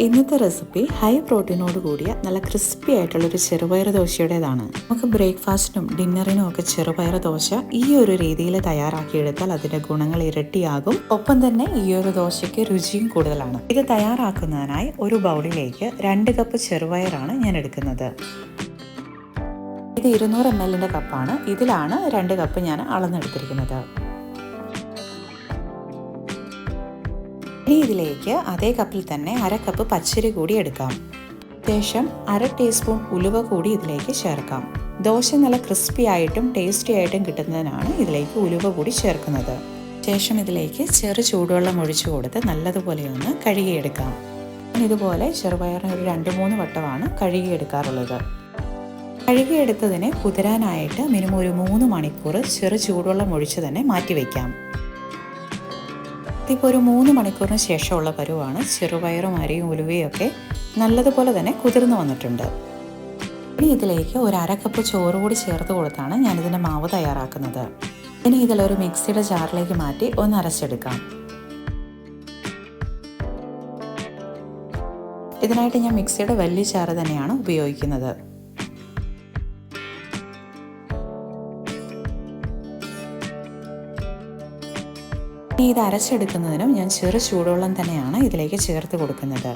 ഇന്നത്തെ recipe high പ്രോട്ടീനോട് കൂടിയ നല്ല ക്രിസ്പി ആയിട്ടുള്ളൊരു ചെറുപയർ ദോശയുടേതാണ്. നമുക്ക് ബ്രേക്ക്ഫാസ്റ്റിനും ഡിന്നറിനും ഒക്കെ ചെറുപയർ ദോശ ഈ ഒരു രീതിയിൽ തയ്യാറാക്കിയെടുത്താൽ അതിൻ്റെ ഗുണങ്ങൾ ഇരട്ടിയാകും. ഒപ്പം തന്നെ ഈ ഒരു ദോശയ്ക്ക് രുചിയും കൂടുതലാണ്. ഇത് തയ്യാറാക്കുന്നതിനായി ഒരു ബൗളിലേക്ക് 2 കപ്പ് ചെറുപയറാണ് ഞാൻ എടുക്കുന്നത്. ഇത് 200 ml കപ്പാണ്. ഇതിലാണ് 2 കപ്പ് ഞാൻ അളന്നെടുത്തിരിക്കുന്നത്. ഇനി ഇതിലേക്ക് അതേ കപ്പിൽ തന്നെ 1/2 കപ്പ് പച്ചരി കൂടി എടുക്കാം. ശേഷം 1/2 ടീസ്പൂൺ ഉലുവ കൂടി ഇതിലേക്ക് ചേർക്കാം. ദോശ നല്ല ക്രിസ്പി ആയിട്ടും ടേസ്റ്റി ആയിട്ടും കിട്ടുന്നതിനാണ് ഇതിലേക്ക് ഉലുവ കൂടി ചേർക്കുന്നത്. ശേഷം ഇതിലേക്ക് ചെറു ചൂടുവെള്ളം ഒഴിച്ചു കൊടുത്ത് നല്ലതുപോലെ ഒന്ന് കഴുകിയെടുക്കാം. ഇതുപോലെ ചെറുപയറിന് ഒരു 2-3 വട്ടമാണ് കഴുകിയെടുക്കാറുള്ളത്. കഴുകിയെടുത്തതിനെ കുതിരാനായിട്ട് മിനിമം ഒരു 3 മണിക്കൂർ ചെറു ചൂടുവെള്ളം ഒഴിച്ച് തന്നെ മാറ്റി വയ്ക്കാം. ഇപ്പോൾ ഒരു 3 മണിക്കൂറിന് ശേഷമുള്ള പരുവാണ്. ചെറുപയറും അരിയും ഉലുവയും ഒക്കെ നല്ലതുപോലെ തന്നെ കുതിർന്നു വന്നിട്ടുണ്ട്. ഇനി ഇതിലേക്ക് ഒരു 1/2 കപ്പ് ചോറ് കൂടി ചേർത്ത് കൊടുത്താണ് ഞാനിതിൻ്റെ മാവ് തയ്യാറാക്കുന്നത്. ഇനി ഇതിലൊരു മിക്സിയുടെ ജാറിലേക്ക് മാറ്റി ഒന്ന് അരച്ചെടുക്കാം. ഇതിനായിട്ട് ഞാൻ മിക്സിയുടെ വലിയ ജാറ് തന്നെയാണ് ഉപയോഗിക്കുന്നത്. ഇത് അരച്ചെടുക്കുന്നതിനും ഞാൻ ചെറു ചൂടുവെള്ളം തന്നെയാണ് ഇതിലേക്ക് ചേർത്ത് കൊടുക്കുന്നത്.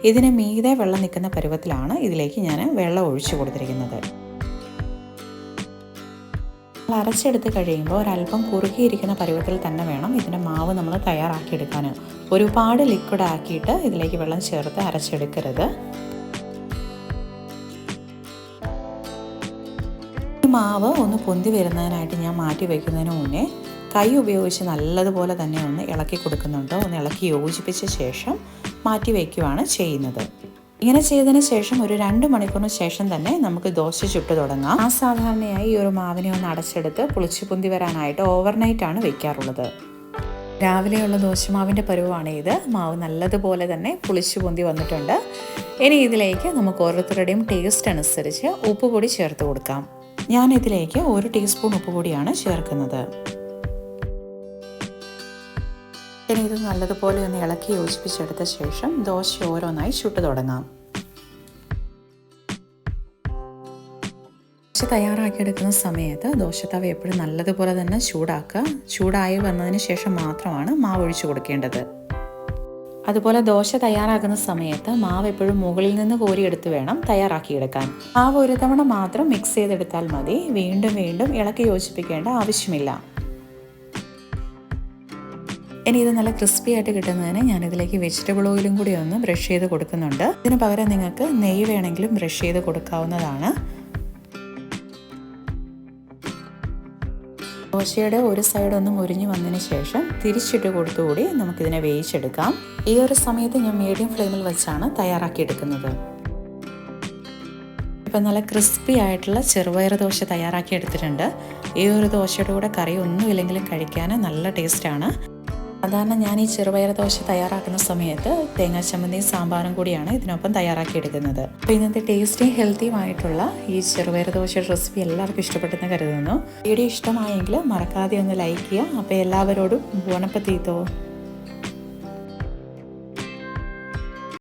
ഇതിന് മീതെ വെള്ളം നിൽക്കുന്ന പരുവത്തിലാണ് ഇതിലേക്ക് ഞാൻ വെള്ളം ഒഴിച്ചു കൊടുത്തിരിക്കുന്നത്. അരച്ചെടുത്ത് കഴിയുമ്പോൾ ഒരല്പം കുറുകിയിരിക്കുന്ന പരുവത്തിൽ തന്നെ വേണം ഇതിൻ്റെ മാവ് നമ്മൾ തയ്യാറാക്കിയെടുക്കാൻ. ഒരുപാട് ലിക്വിഡ് ആക്കിയിട്ട് ഇതിലേക്ക് വെള്ളം ചേർത്ത് അരച്ചെടുക്കരുത്. ഈ മാവ് ഒന്ന് പൊന്തി വരുന്നതിനായിട്ട് ഞാൻ മാറ്റി വയ്ക്കുന്നതിന് മുന്നേ കൈ ഉപയോഗിച്ച് നല്ലതുപോലെ തന്നെ ഒന്ന് ഇളക്കി കൊടുക്കുന്നുണ്ട്. ഒന്ന് ഇളക്കി യോജിപ്പിച്ച ശേഷം മാറ്റി വയ്ക്കുകയാണ് ചെയ്യുന്നത്. ഇങ്ങനെ ചെയ്തതിന് ശേഷം ഒരു 2 മണിക്കൂറിന് ശേഷം തന്നെ നമുക്ക് ദോശ ചുട്ട് തുടങ്ങാം. സാധാരണയായി ഈ ഒരു മാവിനെ ഒന്ന് അടച്ചെടുത്ത് പുളിച്ചു പൊന്തി വരാനായിട്ട് ഓവർനൈറ്റാണ് വെക്കാറുള്ളത്. രാവിലെയുള്ള ദോശമാവിൻ്റെ പരുവാണ് ഇത്. മാവ് നല്ലതുപോലെ തന്നെ പുളിച്ചു പൊന്തി വന്നിട്ടുണ്ട്. ഇനി ഇതിലേക്ക് നമുക്ക് ഓരോരുത്തരുടെയും ടേസ്റ്റ് അനുസരിച്ച് ഉപ്പ് പൊടി ചേർത്ത് കൊടുക്കാം. ഞാൻ ഇതിലേക്ക് 1 ടീസ്പൂൺ ഉപ്പ് പൊടിയാണ് ചേർക്കുന്നത്. ഇനി ഇത് നല്ലതുപോലെ ഒന്ന് ഇളക്കി യോജിപ്പിച്ചെടുത്ത ശേഷം ദോശ ഓരോന്നായി ചുട്ട് തുടങ്ങാം. ദോശ തയ്യാറാക്കിയെടുക്കുന്ന സമയത്ത് ദോശത്തവ എപ്പോഴും നല്ലതുപോലെ തന്നെ ചൂടാക്കുക. ചൂടായി വന്നതിന് ശേഷം മാത്രമാണ് മാവ് ഒഴിച്ചു കൊടുക്കേണ്ടത്. അതുപോലെ ദോശ തയ്യാറാക്കുന്ന സമയത്ത് മാവ് എപ്പോഴും മുകളിൽ നിന്ന് കോരിയെടുത്ത് വേണം തയ്യാറാക്കിയെടുക്കാൻ. മാവ് ഒരു തവണ മാത്രം മിക്സ് ചെയ്തെടുത്താൽ മതി. വീണ്ടും വീണ്ടും ഇളക്കി യോജിപ്പിക്കേണ്ട ആവശ്യമില്ല. ഇനി ഇത് നല്ല ക്രിസ്പി ആയിട്ട് കിട്ടുന്നതിന് ഞാനിതിലേക്ക് വെജിറ്റബിൾ ഓയിലും കൂടി ഒന്ന് ബ്രഷ് ചെയ്ത് കൊടുക്കുന്നുണ്ട്. ഇതിന് പകരം നിങ്ങൾക്ക് നെയ്യ് വേണമെങ്കിലും ബ്രഷ് ചെയ്ത് കൊടുക്കാവുന്നതാണ്. ദോശയുടെ ഒരു സൈഡ് ഒന്ന് മുരിഞ്ഞു വന്നതിന് ശേഷം തിരിച്ചിട്ട് കൊടുത്തുകൂടി നമുക്കിതിനെ വേവിച്ചെടുക്കാം. ഈ ഒരു സമയത്ത് ഞാൻ മീഡിയം ഫ്ലെയിമിൽ വെച്ചാണ് തയ്യാറാക്കിയെടുക്കുന്നത്. ഇപ്പം നല്ല ക്രിസ്പി ആയിട്ടുള്ള ചെറുപയർ ദോശ തയ്യാറാക്കി എടുത്തിട്ടുണ്ട്. ഈ ഒരു ദോശയുടെ കൂടെ കറി ഒന്നുമില്ലെങ്കിലും കഴിക്കാൻ നല്ല ടേസ്റ്റാണ്. സാധാരണ ഞാൻ ഈ ചെറുപയർ ദോശ തയ്യാറാക്കുന്ന സമയത്ത് തേങ്ങാ ചമ്മന്തിയും സാമ്പാറും കൂടിയാണ് ഇതിനൊപ്പം തയ്യാറാക്കിയെടുക്കുന്നത്. അപ്പോൾ ഇന്നത്തെ ടേസ്റ്റിയും ഹെൽത്തിയുമായിട്ടുള്ള ഈ ചെറുപയർ ദോശയുടെ റെസിപ്പി എല്ലാവർക്കും ഇഷ്ടപ്പെട്ടെന്ന് കരുതുന്നു. വീഡിയോ ഇഷ്ടമായെങ്കിൽ മറക്കാതെ ഒന്ന് ലൈക്ക് ചെയ്യുക. അപ്പോൾ എല്ലാവരോടും ബോൺ അപ്പത്തീത്തോ.